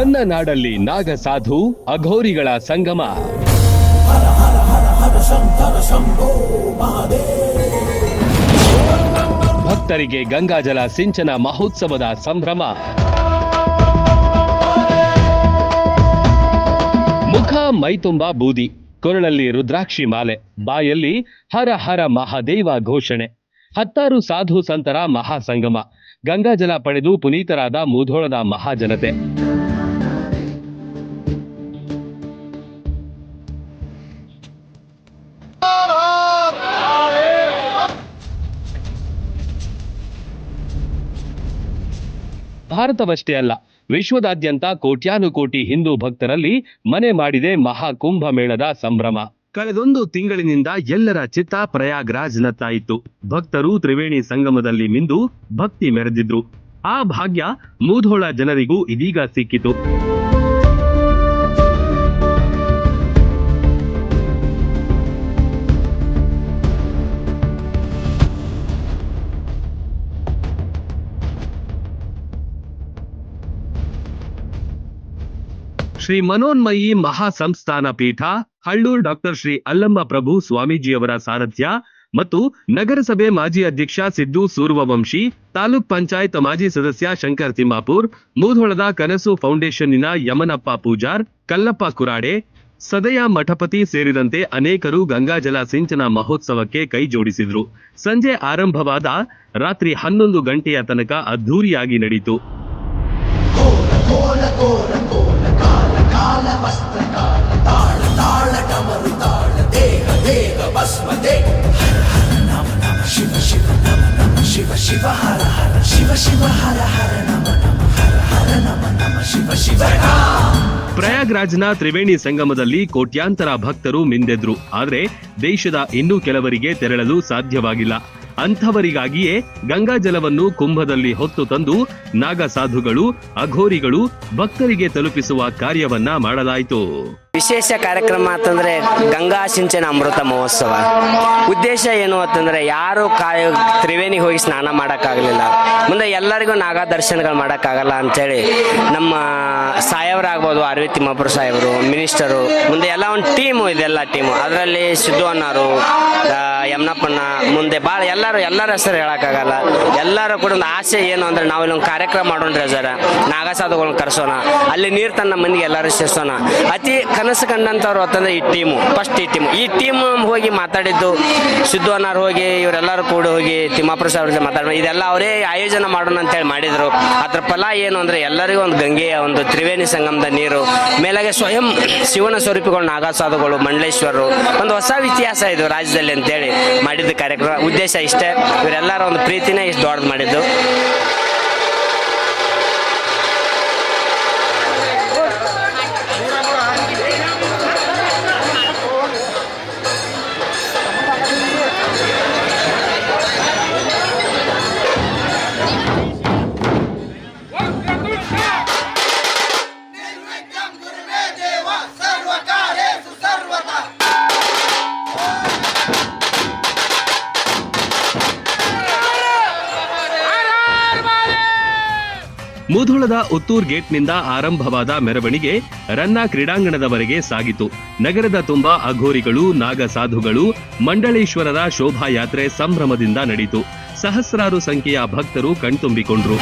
ನನ್ನ ನಾಡಲ್ಲಿ ನಾಗ ಸಾಧು ಅಘೋರಿಗಳ ಸಂಗಮ. ಭಕ್ತರಿಗೆ ಗಂಗಾಜಲ ಸಿಂಚನ ಮಹೋತ್ಸವದ ಸಂಭ್ರಮ. ಮುಖ ಮೈತುಂಬಾ ಬೂದಿ, ಕೊರಳಲ್ಲಿ ರುದ್ರಾಕ್ಷಿ ಮಾಲೆ, ಬಾಯಲ್ಲಿ ಹರ ಹರ ಮಹಾದೇವ ಘೋಷಣೆ. 10 ಸಾಧು ಸಂತರ ಮಹಾಸಂಗಮ. ಗಂಗಾಜಲ ಪಡೆದು ಪುನೀತರಾದ ಮುಧೋಳದ ಮಹಾಜನತೆ. ಭಾರತವಷ್ಟೇ ಅಲ್ಲ, ವಿಶ್ವದಾದ್ಯಂತ ಕೋಟ್ಯಾನುಕೋಟಿ ಹಿಂದೂ ಭಕ್ತರಲ್ಲಿ ಮನೆ ಮಾಡಿದೆ ಮಹಾಕುಂಭ ಮೇಳದ ಸಂಭ್ರಮ. ಕಳೆದೊಂದು ತಿಂಗಳಿನಿಂದ ಎಲ್ಲರ ಚಿತ್ತ ಪ್ರಯಾಗ್ರಾಜ್ನತ್ತ ಇತ್ತು. ಭಕ್ತರು ತ್ರಿವೇಣಿ ಸಂಗಮದಲ್ಲಿ ಮಿಂದು ಭಕ್ತಿ ಮೆರೆದಿದ್ರು. ಆ ಭಾಗ್ಯ ಮುಧೋಳ ಜನರಿಗೂ ಇದೀಗ ಸಿಕ್ಕಿತು. ಶ್ರೀ ಮನೋನ್ಮಯಿ ಮಹಾಸಂಸ್ಥಾನ ಪೀಠ, ಹಳ್ಳೂರು ಡಾಕ್ಟರ್ ಶ್ರೀ ಅಲ್ಲಮ್ಮ ಪ್ರಭು ಸ್ವಾಮೀಜಿಯವರ ಸಾರಥ್ಯ ಮತ್ತು ನಗರಸಭೆ ಮಾಜಿ ಅಧ್ಯಕ್ಷ ಸಿದ್ದು ಸೂರ್ವವಂಶಿ, ತಾಲೂಕ್ ಪಂಚಾಯತ್ ಮಾಜಿ ಸದಸ್ಯ ಶಂಕರ್ ತಿಮ್ಮಾಪುರ್, ಮುಧೋಳದ ಕನಸು ಫೌಂಡೇಶನ್ನಿನ ಯಮನಪ್ಪ ಪೂಜಾರ್, ಕಲ್ಲಪ್ಪ ಕುರಾಡೆ, ಸದಯ ಮಠಪತಿ ಸೇರಿದಂತೆ ಅನೇಕರು ಗಂಗಾಜಲ ಸಿಂಚನ ಮಹೋತ್ಸವಕ್ಕೆ ಕೈ ಜೋಡಿಸಿದ್ರು. ಸಂಜೆ ಆರಂಭವಾದ ರಾತ್ರಿ 11 ಗಂಟೆಯ ತನಕ ಅದ್ಧೂರಿಯಾಗಿ ನಡೆಯಿತು. ಪ್ರಯಾಗ್ರಾಜ್ನ ತ್ರಿವೇಣಿ ಸಂಗಮದಲ್ಲಿ ಕೋಟ್ಯಾಂತರ ಭಕ್ತರು ಮಿಂದೆದ್ರು. ಆದರೆ ದೇಶದ ಇನ್ನೂ ಕೆಲವರಿಗೆ ತೆರಳಲು ಸಾಧ್ಯವಾಗಿಲ್ಲ. ಅಂಥವರಿಗಾಗಿಯೇ ಗಂಗಾಜಲವನ್ನು ಕುಂಭದಲ್ಲಿ ಹೊತ್ತು ತಂದು ನಾಗ ಸಾಧುಗಳು, ಅಘೋರಿಗಳು ಭಕ್ತರಿಗೆ ತಲುಪಿಸುವ ಕಾರ್ಯವನ್ನ ಮಾಡಲಾಯಿತು. ವಿಶೇಷ ಕಾರ್ಯಕ್ರಮ ಅಂತಂದ್ರೆ ಗಂಗಾ ಸಿಂಚನ ಅಮೃತ ಮಹೋತ್ಸವ. ಉದ್ದೇಶ ಏನು ಅಂತಂದ್ರೆ ಯಾರು ತ್ರಿವೇಣಿಗೆ ಹೋಗಿ ಸ್ನಾನ ಮಾಡೋಕ್ಕಾಗಲಿಲ್ಲ, ಮುಂದೆ ಎಲ್ಲರಿಗೂ ನಾಗಾ ದರ್ಶನಗಳು ಮಾಡೋಕ್ಕಾಗಲ್ಲ ಅಂತೇಳಿ ನಮ್ಮ ಸಾಹೇಬರಾಗ್ಬೋದು, ಅರವಿಂದ್ ತಿಮ್ಮಾಪುರ ಸಾಹೇಬರು, ಮಿನಿಸ್ಟರು, ಮುಂದೆ ಎಲ್ಲ ಒಂದು ಟೀಮು ಇದೆಲ್ಲ ಟೀಮು. ಅದರಲ್ಲಿ ಸಿದ್ದು ಅಣ್ಣರು, ಯಮನಪ್ಪಣ್ಣ, ಮುಂದೆ ಭಾಳ ಎಲ್ಲರ ಹೆಸರು ಹೇಳೋಕ್ಕಾಗಲ್ಲ. ಎಲ್ಲರೂ ಕೂಡ ಒಂದು ಆಸೆ ಏನು ಅಂದ್ರೆ ನಾವು ಇಲ್ಲೊಂದು ಕಾರ್ಯಕ್ರಮ ಮಾಡೋಣ್ರಿ ಸರ್, ನಾಗಾ ಸಾಧುಗಳನ್ನ ಕರೆಸೋಣ, ಅಲ್ಲಿ ನೀರು ತನ್ನ ಮಂದಿಗೆ ಎಲ್ಲರೂ ಸೇರಿಸೋಣ. ಅತಿ ಕನಸು ಕಂಡಂಥವ್ರು ಅಂತಂದ್ರೆ ಈ ಟೀಮ್ ಹೋಗಿ ಮಾತಾಡಿದ್ದು, ಸಿದ್ದು ಅಣ್ಣರು ಹೋಗಿ ಇವರೆಲ್ಲರೂ ಕೂಡ ಹೋಗಿ ತಿಮ್ಮಾಪುರ ಸಾಹೇಬ್ರ ಜೊತೆ ಮಾತಾಡೋಣ, ಇದೆಲ್ಲ ಅವರೇ ಆಯೋಜನೆ ಮಾಡೋಣ ಅಂತೇಳಿ ಮಾಡಿದ್ರು. ಅದ್ರ ಫಲ ಏನು ಅಂದ್ರೆ ಎಲ್ಲರಿಗೂ ಒಂದು ಗಂಗೆಯ ಒಂದು ತ್ರಿವೇಣಿ ಸಂಗಮದ ನೀರು, ಮೇಲಾಗೆ ಸ್ವಯಂ ಶಿವನ ಸ್ವರೂಪಿಗಳು ನಾಗಾ ಸಾಧುಗಳು, ಮಂಡಲೇಶ್ವರರು, ಒಂದು ಹೊಸ ಇತಿಹಾಸ ಇದು ರಾಜ್ಯದಲ್ಲಿ ಅಂತೇಳಿ ಮಾಡಿದ್ದು ಕಾರ್ಯಕ್ರಮ. ಉದ್ದೇಶ ಇಷ್ಟೇ, ಇವರೆಲ್ಲರ ಒಂದು ಪ್ರೀತಿನೇ ಇಷ್ಟು ದೊಡ್ಡದು ಮಾಡಿದ್ದು. ಮುಧೋಳದ ಉತ್ತೂರ್ ಗೇಟ್ನಿಂದ ಆರಂಭವಾದ ಮೆರವಣಿಗೆ ರನ್ನ ಕ್ರೀಡಾಂಗಣದವರೆಗೆ ಸಾಗಿತು. ನಗರದ ತುಂಬಾ ಅಘೋರಿಗಳು, ನಾಗ ಸಾಧುಗಳು, ಮಂಡಳೇಶ್ವರರ ಶೋಭಾಯಾತ್ರೆ ಸಂಭ್ರಮದಿಂದ ನಡೆಯಿತು. ಸಹಸ್ರಾರು ಸಂಖ್ಯೆಯ ಭಕ್ತರು ಕಣ್ತುಂಬಿಕೊಂಡ್ರು.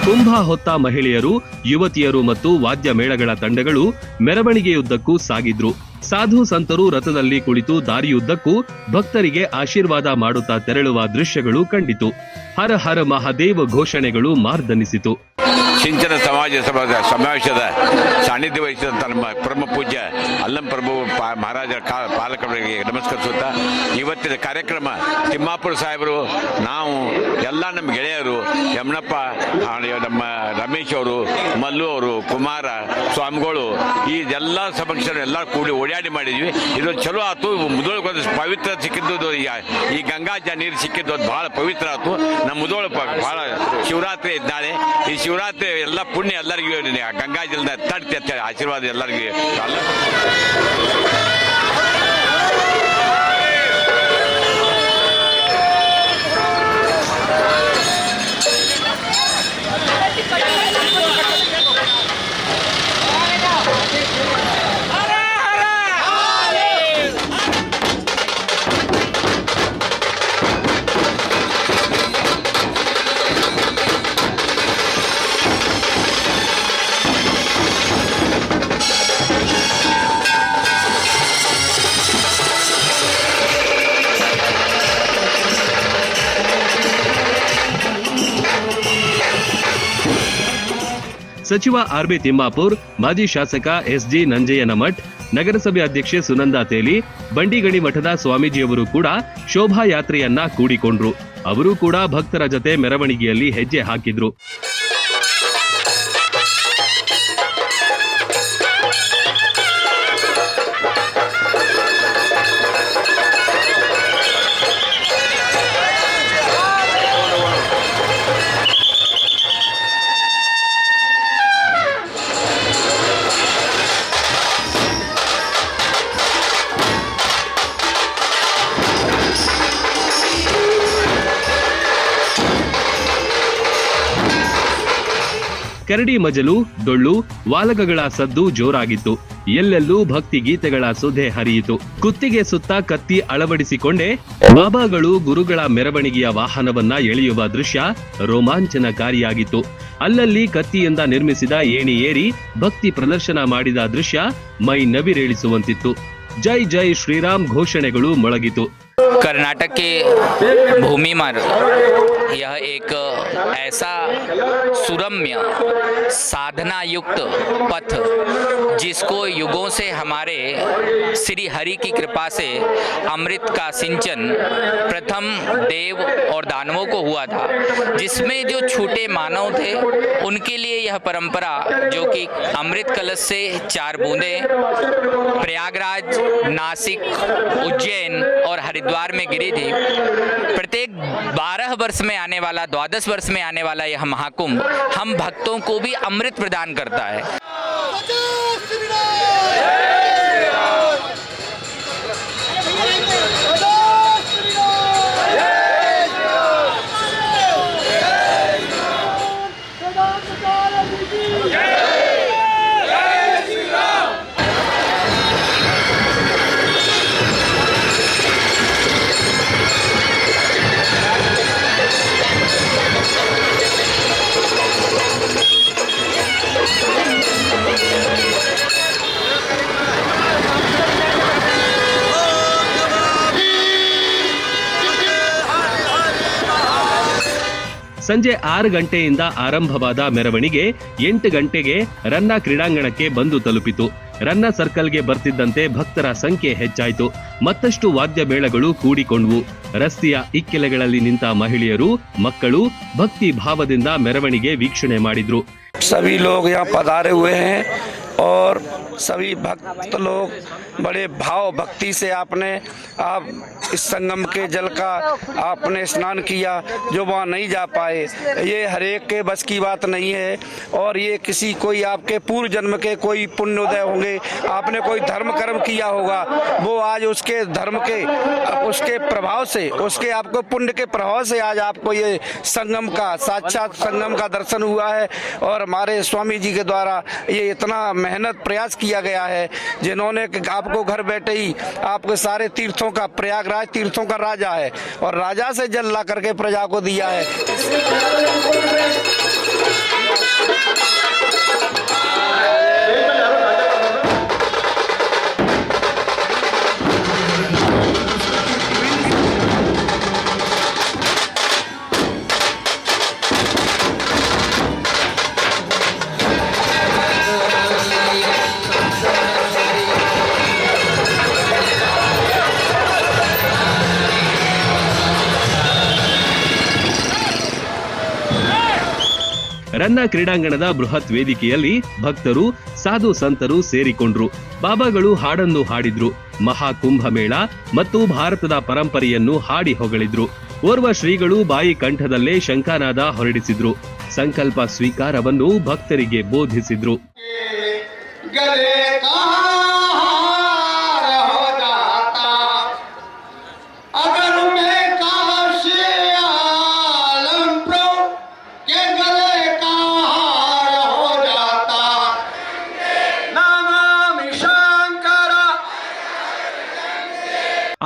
ಕುಂಭ ಹೊತ್ತ ಮಹಿಳೆಯರು, ಯುವತಿಯರು ಮತ್ತು ವಾದ್ಯ ಮೇಳಗಳ ತಂಡಗಳು ಮೆರವಣಿಗೆಯುದ್ದಕ್ಕೂ ಸಾಗಿದ್ರು. ಸಾಧು ಸಂತರು ರಥದಲ್ಲಿ ಕುಳಿತು ದಾರಿಯುದ್ದಕ್ಕೂ ಭಕ್ತರಿಗೆ ಆಶೀರ್ವಾದ ಮಾಡುತ್ತಾ ತೆರಳುವ ದೃಶ್ಯಗಳು ಕಂಡಿತು. ಹರ ಹರ ಮಹಾದೇವ ಘೋಷಣೆಗಳು ಮಾರ್ದನಿಸಿತು. ಸಿಂಚನ ಸಮಾವೇಶದ ಸಾನ್ನಿಧ್ಯ ವಹಿಸಿದಂಥ ನಮ್ಮ ಪರಮ ಪೂಜ್ಯ ಅಲ್ಲಂ ಪ್ರಭು ಮಹಾರಾಜರ ಪಾಲಕರಿಗೆ ನಮಸ್ಕರಿಸುತ್ತಾ ಇವತ್ತಿನ ಕಾರ್ಯಕ್ರಮ ತಿಮ್ಮಾಪುರ ಸಾಹೇಬರು, ನಾವು ಎಲ್ಲ ನಮ್ಮ ಗೆಳೆಯರು, ಯಮನಪ್ಪ, ನಮ್ಮ ರಮೇಶ್ ಅವರು, ಮಲ್ಲು ಅವರು, ಕುಮಾರ ಸ್ವಾಮಿಗಳು, ಈ ಎಲ್ಲ ಸಮಕ್ಷರು ಎಲ್ಲ ಕೂಡಿ ಓಡಾಡಿ ಮಾಡಿದ್ವಿ. ಇದು ಚಲೋ ಆಯ್ತು. ಮುದೋಳಕ್ಕೆ ಪವಿತ್ರ ಸಿಕ್ಕಿದ್ದು, ಈ ಗಂಗಾ ನೀರು ಸಿಕ್ಕಿದ್ದು ಅದು ಬಹಳ ಪವಿತ್ರ ಆಯ್ತು. ನಮ್ಮ ಮುದೋಳ ಬಹಳ ಶಿವರಾತ್ರಿ ಇದ್ದಾಳೆ. ಈ ಶಿವರಾತ್ರಿ ಎಲ್ಲ ಪುಣ್ಯ ಎಲ್ಲರಿಗೂ ಗಂಗಾ ಜಲದ ತಡ್ತಿ ಅಂತ ಆಶೀರ್ವಾದ ಎಲ್ಲರಿಗೂ. ಸಚಿವ ಆರ್ ಬಿ ತಿಮ್ಮಾಪುರ್, ಮಾಜಿ ಶಾಸಕ ಎಸ್ಜಿ ನಂಜಯ್ಯನಮಠ್, ನಗರಸಭೆ ಅಧ್ಯಕ್ಷೆ ಸುನಂದಾ ತೇಲಿ, ಬಂಡಿಗಣಿ ಮಠದ ಸ್ವಾಮೀಜಿಯವರು ಕೂಡ ಶೋಭಾಯಾತ್ರೆಯನ್ನ ಕೂಡಿಕೊಂಡ್ರು. ಅವರು ಕೂಡ ಭಕ್ತರ ಜೊತೆ ಮೆರವಣಿಗೆಯಲ್ಲಿ ಹೆಜ್ಜೆ ಹಾಕಿದ್ರು. ಕರಡಿ ಮಜಲು, ಡೊಳ್ಳು, ವಾಲಗಗಳ ಸದ್ದು ಜೋರಾಗಿತ್ತು. ಎಲ್ಲೆಲ್ಲೂ ಭಕ್ತಿ ಗೀತೆಗಳ ಸುಧೆ ಹರಿಯಿತು. ಕುತ್ತಿಗೆ ಸುತ್ತ ಕತ್ತಿ ಅಳವಡಿಸಿಕೊಂಡೇ ಬಾಬಾಗಳು ಗುರುಗಳ ಮೆರವಣಿಗೆಯ ವಾಹನವನ್ನ ಎಳೆಯುವ ದೃಶ್ಯ ರೋಮಾಂಚನಕಾರಿಯಾಗಿತ್ತು. ಅಲ್ಲಲ್ಲಿ ಕತ್ತಿಯಿಂದ ನಿರ್ಮಿಸಿದ ಏಣಿ ಏರಿ ಭಕ್ತಿ ಪ್ರದರ್ಶನ ಮಾಡಿದ ದೃಶ್ಯ ಮೈ ನವಿರೇಳಿಸುವಂತಿತ್ತು. ಜೈ ಜೈ ಶ್ರೀರಾಮ್ ಘೋಷಣೆಗಳು ಮೊಳಗಿತು. कर्नाटक के भूमि पर यह एक ऐसा सुरम्य साधना युक्त पथ जिसको युगों से हमारे श्री हरि की कृपा से अमृत का सिंचन प्रथम देव और दानवों को हुआ था, जिसमें जो छोटे मानव थे उनके लिए यह परंपरा जो कि अमृत कलश से 4 बूंदे प्रयागराज, नासिक, उज्जैन और हरिद्वार में गिरी थी। प्रत्येक 12 वर्ष में आने वाला, 12 वर्ष में आने वाला यह महाकुंभ हम भक्तों को भी अमृत प्रदान करता है। ಸಂಜೆ 6 ಗಂಟೆಯಿಂದ ಆರಂಭವಾದ ಮೆರವಣಿಗೆ 8 ಗಂಟೆಗೆ ರನ್ನ ಕ್ರೀಡಾಂಗಣಕ್ಕೆ ಬಂದು ತಲುಪಿತು. ರನ್ನ ಸರ್ಕಲ್ಗೆ ಬರ್ತಿದ್ದಂತೆ ಭಕ್ತರ ಸಂಖ್ಯೆ ಹೆಚ್ಚಾಯಿತು. ಮತ್ತಷ್ಟು ವಾದ್ಯ ಮೇಳಗಳು ಕೂಡಿಕೊಂಡ್ವು. ರಸ್ತೆಯ ಇಕ್ಕೆಲೆಗಳಲ್ಲಿ ನಿಂತ ಮಹಿಳೆಯರು, ಮಕ್ಕಳು ಭಕ್ತಿ ಭಾವದಿಂದ ಮೆರವಣಿಗೆ ವೀಕ್ಷಣೆ ಮಾಡಿದ್ರು. सभी लोग यहाँ पधारे हुए हैं और सभी भक्त लोग बड़े भाव भक्ति से आप इस संगम के जल का आपने स्नान किया। जो वहाँ नहीं जा पाए, ये हरेक के बस की बात नहीं है और ये किसी कोई आपके पूर्व जन्म के कोई पुण्योदय होंगे, आपने कोई धर्म कर्म किया होगा, वो आज उसके धर्म के उसके प्रभाव से, उसके आपको पुण्य के प्रभाव से आज आपको ये संगम का साक्षात संगम का दर्शन हुआ है। और हमारे स्वामी जी के द्वारा ये इतना मेहनत प्रयास किया गया है, जिन्होंने आपको घर बैठे ही आपके सारे तीर्थों का, प्रयागराज तीर्थों का राजा है और राजा से जल ला करके प्रजा को दिया है। ರನ್ನ ಕ್ರೀಡಾಂಗಣದ ಬೃಹತ್ ವೇದಿಕೆಯಲ್ಲಿ ಭಕ್ತರು ಸಾಧು ಸಂತರು ಸೇರಿಕೊಂಡ್ರು. ಬಾಬಾಗಳು ಹಾಡನ್ನು ಹಾಡಿದ್ರು. ಮಹಾ ಕುಂಭಮೇಳ ಮತ್ತು ಭಾರತದ ಪರಂಪರೆಯನ್ನು ಹಾಡಿ ಹೊಗಳಿದ್ರು. ಓರ್ವ ಶ್ರೀಗಳು ಬಾಯಿ ಕಂಠದಲ್ಲೇ ಶಂಖನಾದ ಹೊರಡಿಸಿದ್ರು. ಸಂಕಲ್ಪ ಸ್ವೀಕಾರವನ್ನು ಭಕ್ತರಿಗೆ ಬೋಧಿಸಿದ್ರು.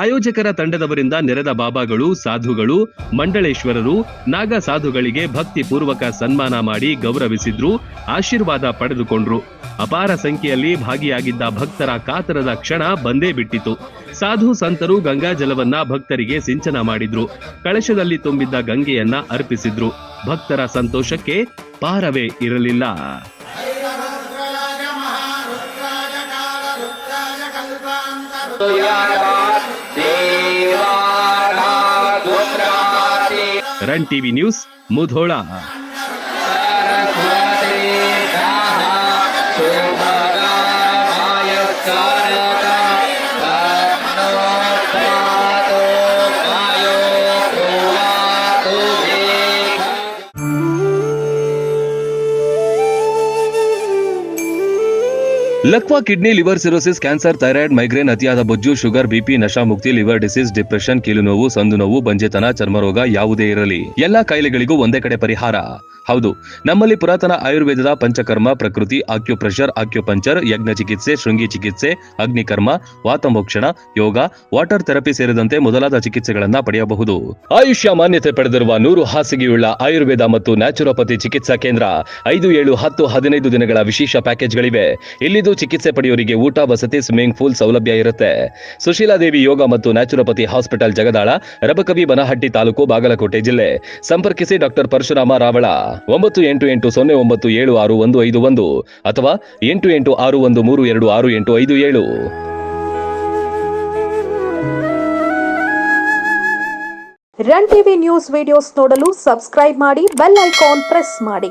ಆಯೋಜಕರ ತಂಡದವರಿಂದ ನೆರೆದ ಬಾಬಾಗಳು, ಸಾಧುಗಳು, ಮಂಡಳೇಶ್ವರರು, ನಾಗ ಸಾಧುಗಳಿಗೆ ಭಕ್ತಿಪೂರ್ವಕ ಸನ್ಮಾನ ಮಾಡಿ ಗೌರವಿಸಿದ್ರು, ಆಶೀರ್ವಾದ ಪಡೆದುಕೊಂಡ್ರು. ಅಪಾರ ಸಂಖ್ಯೆಯಲ್ಲಿ ಭಾಗಿಯಾಗಿದ್ದ ಭಕ್ತರ ಕಾತರದ ಕ್ಷಣ ಬಂದೇ ಬಿಟ್ಟಿತು. ಸಾಧು ಸಂತರು ಗಂಗಾ ಜಲವನ್ನ ಭಕ್ತರಿಗೆ ಸಿಂಚನ ಮಾಡಿದ್ರು. ಕಳಶದಲ್ಲಿ ತುಂಬಿದ್ದ ಗಂಗೆಯನ್ನ ಅರ್ಪಿಸಿದ್ರು. ಭಕ್ತರ ಸಂತೋಷಕ್ಕೆ ಪಾರವೇ ಇರಲಿಲ್ಲ. Run TV news, Mudhol. ಲಕ್ವಾ kidney, liver cirrhosis, cancer, thyroid, migraine, ಅತಿಯಾದ ಬೊಜ್ಜು, ಶುಗರ್, ಬಿಪಿ, ನಶಾ ಮುಕ್ತಿ, ಲಿವರ್ ಡಿಸೀಸ್, ಡಿಪ್ರೆಷನ್, ಕೀಲು ನೋವು, ಸಂದು ನೋವು, ಬಂಜೆತನ, ಚರ್ಮರೋಗ ಯಾವುದೇ ಇರಲಿ ಎಲ್ಲಾ ಕಾಯಿಲೆಗಳಿಗೂ ಒಂದೇ ಕಡೆ ಪರಿಹಾರ. ಹೌದು, ನಮ್ಮಲ್ಲಿ ಪುರಾತನ ಆಯುರ್ವೇದದ ಪಂಚಕರ್ಮ, ಪ್ರಕೃತಿ, ಆಕ್ಯುಪ್ರೆಷರ್, ಆಕ್ಯುಪಂಚರ್, ಯಜ್ಞ ಚಿಕಿತ್ಸೆ, ಶೃಂಗಿ ಚಿಕಿತ್ಸೆ, ಅಗ್ನಿಕರ್ಮ, ವಾತಮೋಕ್ಷಣ, ಯೋಗ, ವಾಟರ್ ಥೆರಪಿ ಸೇರಿದಂತೆ ಮೊದಲಾದ ಚಿಕಿತ್ಸೆಗಳನ್ನ ಪಡೆಯಬಹುದು. ಆಯುಷ್ಯ ಮಾನ್ಯತೆ ಪಡೆದಿರುವ 100 ಹಾಸಿಗೆಯುಳ್ಳ ಆಯುರ್ವೇದ ಮತ್ತು ನ್ಯಾಚುರೋಪತಿ ಚಿಕಿತ್ಸಾ ಕೇಂದ್ರ 5, 7, 10, 15 ದಿನಗಳ ವಿಶೇಷ ಪ್ಯಾಕೇಜ್ಗಳಿವೆ. ಇಲ್ಲಿದ್ದು ಚಿಕಿತ್ಸೆ ಪಡೆಯೋರಿಗೆ ಊಟ, ವಸತಿ, ಸ್ವಿಮ್ಮಿಂಗ್ ಪೂಲ್ ಸೌಲಭ್ಯ ಇರುತ್ತೆ. ಸುಶೀಲಾದೇವಿ ಯೋಗ ಮತ್ತು ನ್ಯಾಚುರೋಪತಿ ಹಾಸ್ಪಿಟಲ್, ಜಗದಾಳ, ರಬಕವಿ, ಬನಹಟ್ಟಿ ತಾಲೂಕು, ಬಾಗಲಕೋಟೆ ಜಿಲ್ಲೆ. ಸಂಪರ್ಕಿಸಿ ಡಾಕ್ಟರ್ ಪರಶುರಾಮ ರಾವಳ 9888076151 ಅಥವಾ 8861326857. ರನ್ ಟಿವಿ ನ್ಯೂಸ್ ವಿಡಿಯೋಸ್ ನೋಡಲು ಸಬ್ಸ್ಕ್ರೈಬ್ ಮಾಡಿ, ಬೆಲ್ ಐಕಾನ್ ಪ್ರೆಸ್ ಮಾಡಿ.